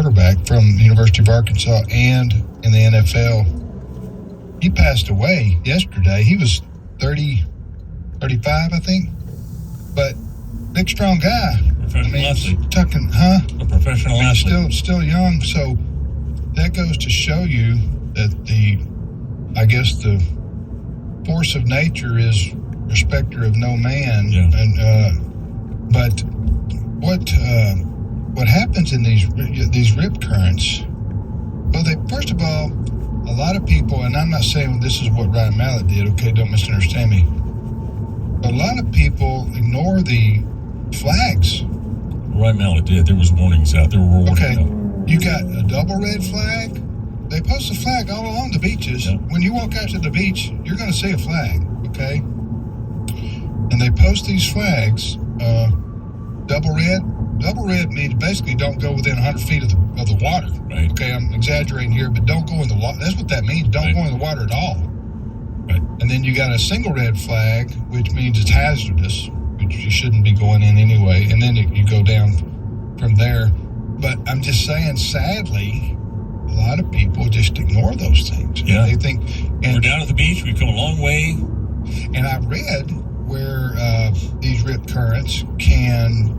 quarterback from the University of Arkansas and in the NFL. He passed away yesterday. He was 35, I think. But big, strong guy. Professional athlete. A professional athlete. Still young. So that goes to show you that the force of nature is respecter of no man. Yeah. And but what happens in these rip currents? Well, first of all, a lot of people, and I'm not saying this is what Ryan Mallett did, okay, don't misunderstand me, but a lot of people ignore the flags. Ryan Mallett did. There was warnings out. There were warnings Okay, out. you got a double red flag. They post a flag all along the beaches. Yeah. When you walk out to the beach, you're going to see a flag, okay? And they post these flags, double red. Double red means basically don't go within 100 feet of the water. Right. Okay, I'm exaggerating here, but don't go in the water. That's what that means. Don't go in the water at all. Right. And then you got a single red flag, which means it's hazardous, which you shouldn't be going in anyway. And then you go down from there. But I'm just saying, sadly, a lot of people just ignore those things. Yeah. They think, and we're down at the beach. We've come a long way. And I read where these rip currents can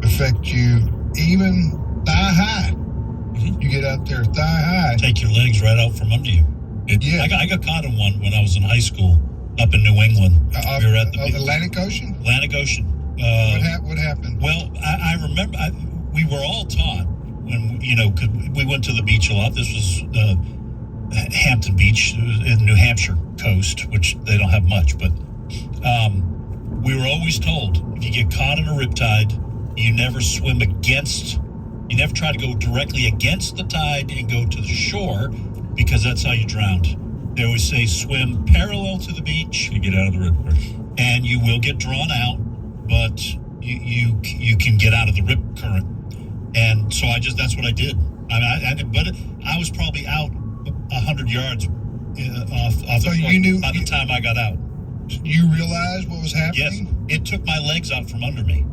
affect you even thigh high. Mm-hmm. You get out there thigh high. Take your legs right out from under you. Yeah. I got caught in one when I was in high school up in New England. We were at the Atlantic Ocean? Atlantic Ocean. What happened? Well, I remember we were all taught when, cause we went to the beach a lot. This was Hampton Beach in the New Hampshire coast, which they don't have much, but we were always told if you get caught in a riptide, you never try to go directly against the tide and go to the shore, because that's how you drowned. They always say swim parallel to the beach. You get out of the rip current. And you will get drawn out, but you can get out of the rip current. And so that's what I did. But I was probably out 100 yards off So the you knew by the time I got out. You realized what was happening? Yes, it took my legs out from under me.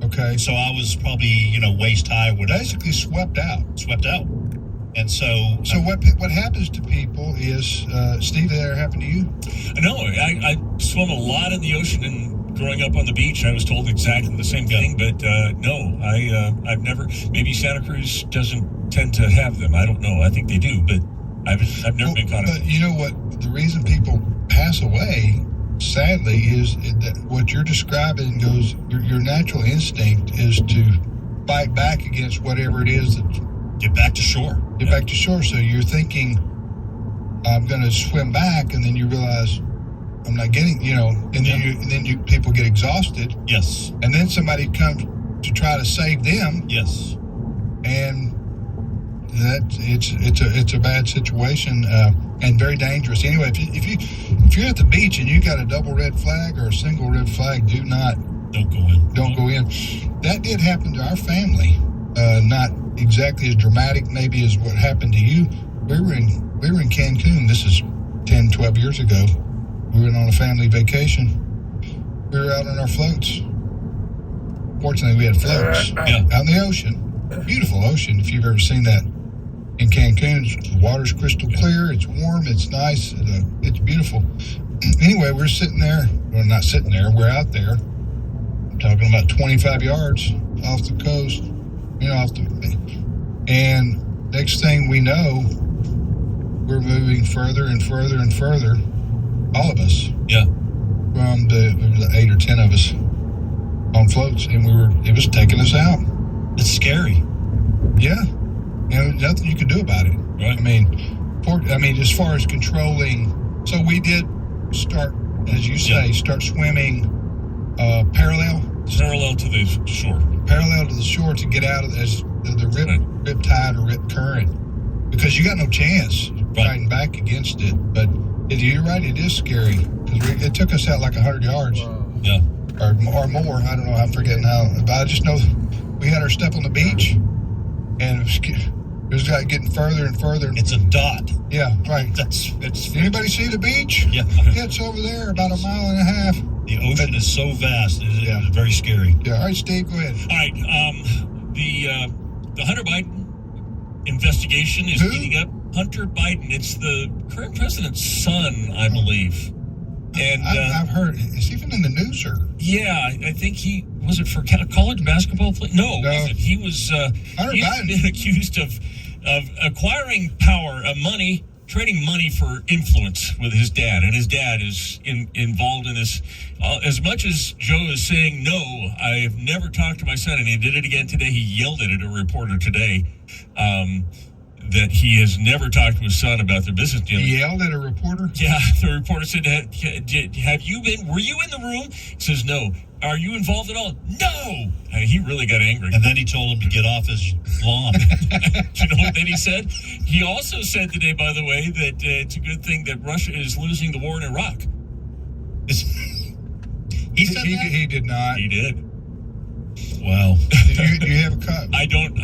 Okay. So I was probably, waist high, whatever. Basically swept out. And so what happens to people is, Steve, did that ever happen to you? No, I swum a lot in the ocean, and growing up on the beach, I was told exactly the same thing. But no, I've never. Maybe Santa Cruz doesn't tend to have them. I don't know. I think they do, but I've never been caught. But you know what? The reason people pass away, sadly, is that what you're describing goes. Your natural instinct is to fight back against whatever it is that. Get back to shore. Back to shore. So you're thinking, I'm going to swim back, and then you realize I'm not getting, and then people get exhausted. Yes. And then somebody comes to try to save them. Yes. And it's a bad situation and very dangerous. Anyway, if you're at the beach and you got a double red flag or a single red flag, don't go in. Don't go in. That did happen to our family. Not exactly as dramatic maybe as what happened to you. We were in Cancun. This is 10, 12 years ago. We went on a family vacation. We were out on our floats. Fortunately, we had floats out in the ocean. Beautiful ocean, if you've ever seen that. In Cancun, the water's crystal clear. It's warm. It's nice. It's beautiful. Anyway, we're sitting there. Well, not sitting there. We're out there. I'm talking about 25 yards off the coast. And next thing we know, we're moving further and further and further, all of us. Yeah. From there was 8 or 10 of us on floats, and it was taking us out. It's scary. Yeah. Nothing you could do about it. Right. I mean, as far as controlling, so we did start, as you say, start swimming parallel to the shore. Parallel to the shore to get out of the rip tide or rip current, because you got no chance fighting back against it. But you're right, it is scary, because it took us out like 100 yards. Yeah. Or more. I don't know. I'm forgetting how. But I just know we had our stuff on the beach, and it was getting further and further. It's a dot. Yeah, right. It's. Anybody see the beach? Yeah. It's over there, about a mile and a half. The ocean is so vast. It's very scary. Yeah. All right, Steve, go ahead. All right. The Hunter Biden investigation is Who? heating up. Hunter Biden. It's the current president's son, I believe. And I've heard it's even in the news, sir. yeah, I think he was it for college basketball play. No, No. it wasn't. He was. Hunter He's Biden. been accused of acquiring power, money, trading money for influence with his dad, and his dad is involved in this. As much as Joe is saying no, I've never talked to my son, and he did it again today. He yelled at a reporter today. That he has never talked to his son about their business dealings. He yelled at a reporter? Yeah, the reporter said, have you been, were you in the room? He says, no. Are you involved at all? No! He really got angry. And then he told him to get off his lawn. Do you know what then he said? He also said today, by the way, that it's a good thing that Russia is losing the war in Iraq. He said that? He did not. He did. Wow. Do you have a cup? I don't.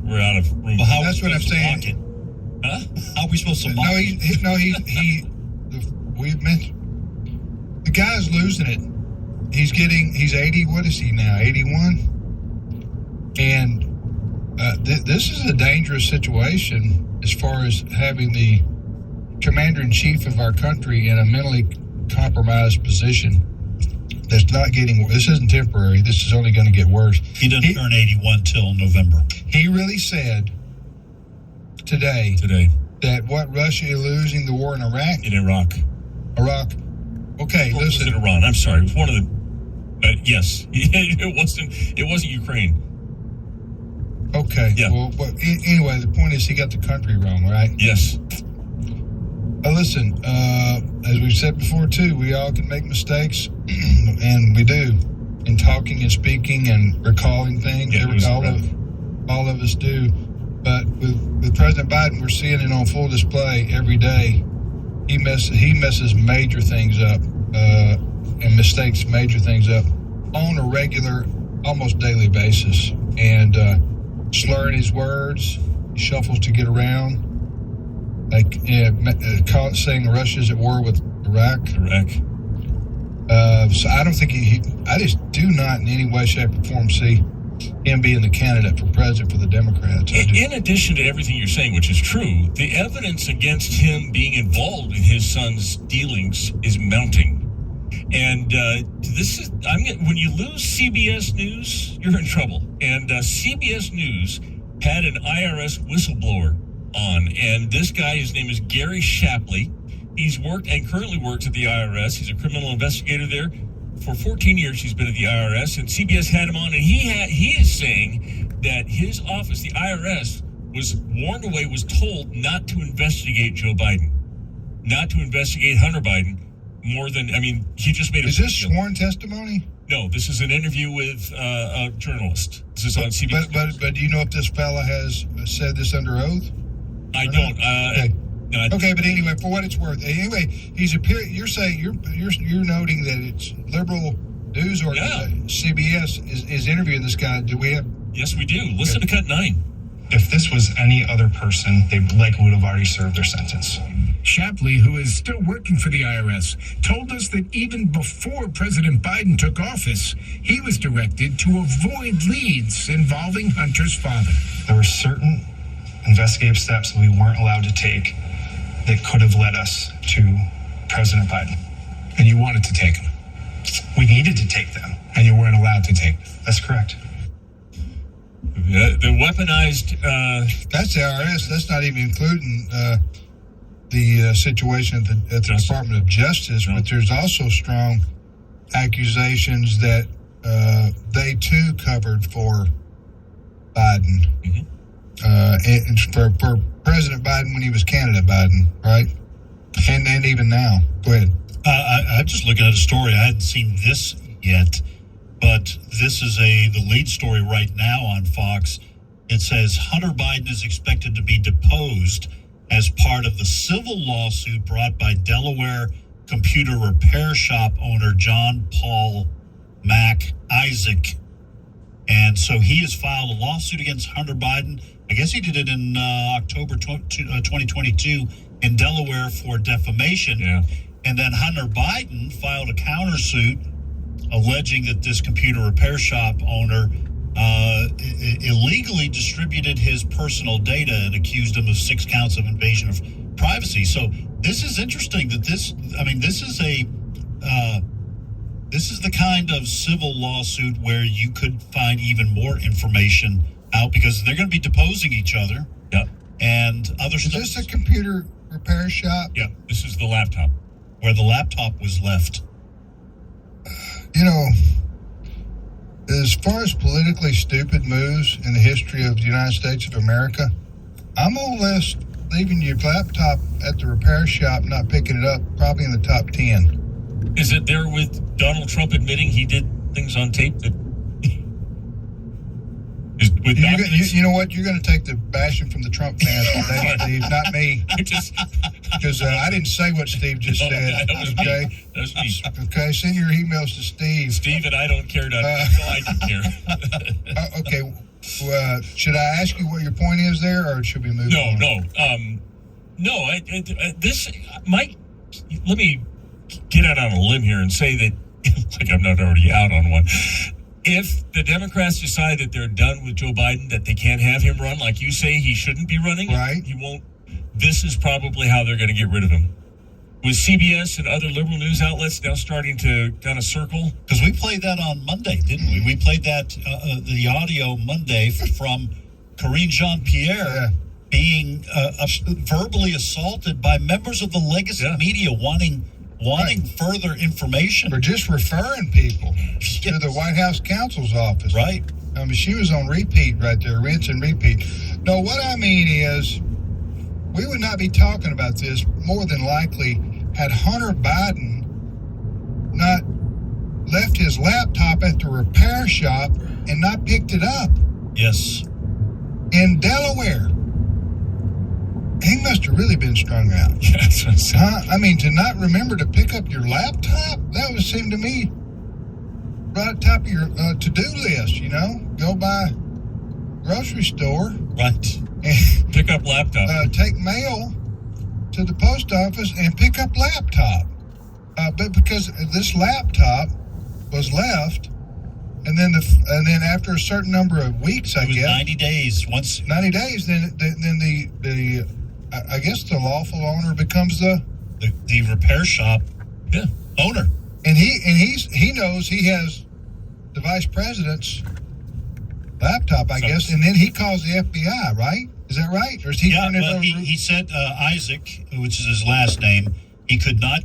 We're out of room. Well, how That's what I'm saying. Huh? How are we supposed to mock it? We've mentioned the guy's losing it. He's 80. What is he now? 81. And this is a dangerous situation as far as having the commander-in-chief of our country in a mentally compromised position. That's not getting. This isn't temporary. This is only going to get worse. He doesn't turn 81 till November. He really said today that what Russia is losing the war in Iraq. In Iraq. Okay, Or listen. was it Iran? I'm sorry. It was one of the. Yes, it wasn't Ukraine. Okay. Yeah. Well, anyway, the point is he got the country wrong, right? Yes. Listen, as we've said before, too, we all can make mistakes, and we do, in talking and speaking and recalling things. Yeah, all of us do. But with President Biden, we're seeing it on full display every day. He messes major things up and mistakes major things up on a regular, almost daily basis. And slurring his words, he shuffles to get around. Like saying Russia's at war with Iraq. So I don't think I just do not in any way, shape, or form see him being the candidate for president for the Democrats. In addition to everything you're saying, which is true, the evidence against him being involved in his son's dealings is mounting. And this is, when you lose CBS News, you're in trouble. And CBS News had an IRS whistleblower on, and this guy, his name is Gary Shapley. He's worked and currently works at the IRS. He's a criminal investigator there. For 14 years, he's been at the IRS, and CBS had him on, and he is saying that his office, the IRS, was warned away, was told not to investigate Joe Biden, not to investigate Hunter Biden more than, he just made a... Is this sworn testimony? No, this is an interview with a journalist. This is on CBS. But do you know if this fella has said this under oath? I don't. Okay. No, Okay, but anyway, for what it's worth, anyway, he's appearing. You're saying you're noting that it's liberal news organization CBS is interviewing this guy. Do we have? Yes, we do. Listen to cut 9. If this was any other person, they likely would have already served their sentence. Shapley, who is still working for the IRS, told us that even before President Biden took office, he was directed to avoid leads involving Hunter's father. There were certain investigative steps that we weren't allowed to take that could have led us to President Biden. And you wanted to take them. We needed to take them. And you weren't allowed to take them. That's correct. The weaponized... That's the IRS. That's not even including the situation at the Department of Justice, but there's also strong accusations that they too covered for Biden. Mm-hmm. And for President Biden when he was candidate Biden, right? And even now. Go ahead. I'm just looking at a story. I hadn't seen this yet, but this is the lead story right now on Fox. It says Hunter Biden is expected to be deposed as part of the civil lawsuit brought by Delaware computer repair shop owner John Paul Mac Isaac. And so he has filed a lawsuit against Hunter Biden. I guess he did it in October 2022 in Delaware for defamation. Yeah. And then Hunter Biden filed a countersuit alleging that this computer repair shop owner illegally distributed his personal data and accused him of 6 counts of invasion of privacy. So this is interesting that this is the kind of civil lawsuit where you could find even more information out because they're going to be deposing each other. Yeah. And other Is stuff. this a computer repair shop? Yeah, this is the laptop. Where the laptop was left. You know, as far as politically stupid moves in the history of the United States of America, I'm more or less leaving your laptop at the repair shop, not picking it up, probably in the top 10. Is it there with Donald Trump admitting he did things on tape that is with documents? You know what? You're going to take the bashing from the Trump fans today, Steve, not me. Because I didn't say what Steve just said. That was Okay? me. That was me. Okay, send your emails to Steve. Steve and I don't care. I can care. Okay. Should I ask you what your point is there, or should we move on? No. This might. Let me get out on a limb here and say that, like I'm not already out on one. If the Democrats decide that they're done with Joe Biden, that they can't have him run, like you say, he shouldn't be running. Right. He won't. This is probably how they're going to get rid of him. With CBS and other liberal news outlets now starting to kind of circle. Because we played that on Monday, didn't we? We played that, the audio Monday from Karine Jean-Pierre being verbally assaulted by members of the legacy media wanting further information. For just referring people to the White House counsel's office. Right. I mean, she was on repeat right there, rinse and repeat. No, what I mean is, we would not be talking about this more than likely had Hunter Biden not left his laptop at the repair shop and not picked it up. Yes. In Delaware. He must have really been strung out. Yeah, that's what I'm saying. I mean, to not remember to pick up your laptop, that would seem to me right at the top of your to-do list, you know? Go by grocery store. Right. And Pick up laptop. take mail to the post office and pick up laptop. But because this laptop was left, and then after a certain number of weeks, I It was guess 90 days. Once 90 days, then the I guess the lawful owner becomes the repair shop owner. and he knows he has the vice president's laptop, I guess, and then he calls the FBI, right? Is that right? Or is he turning it over? He said Isaac, which is his last name, he could not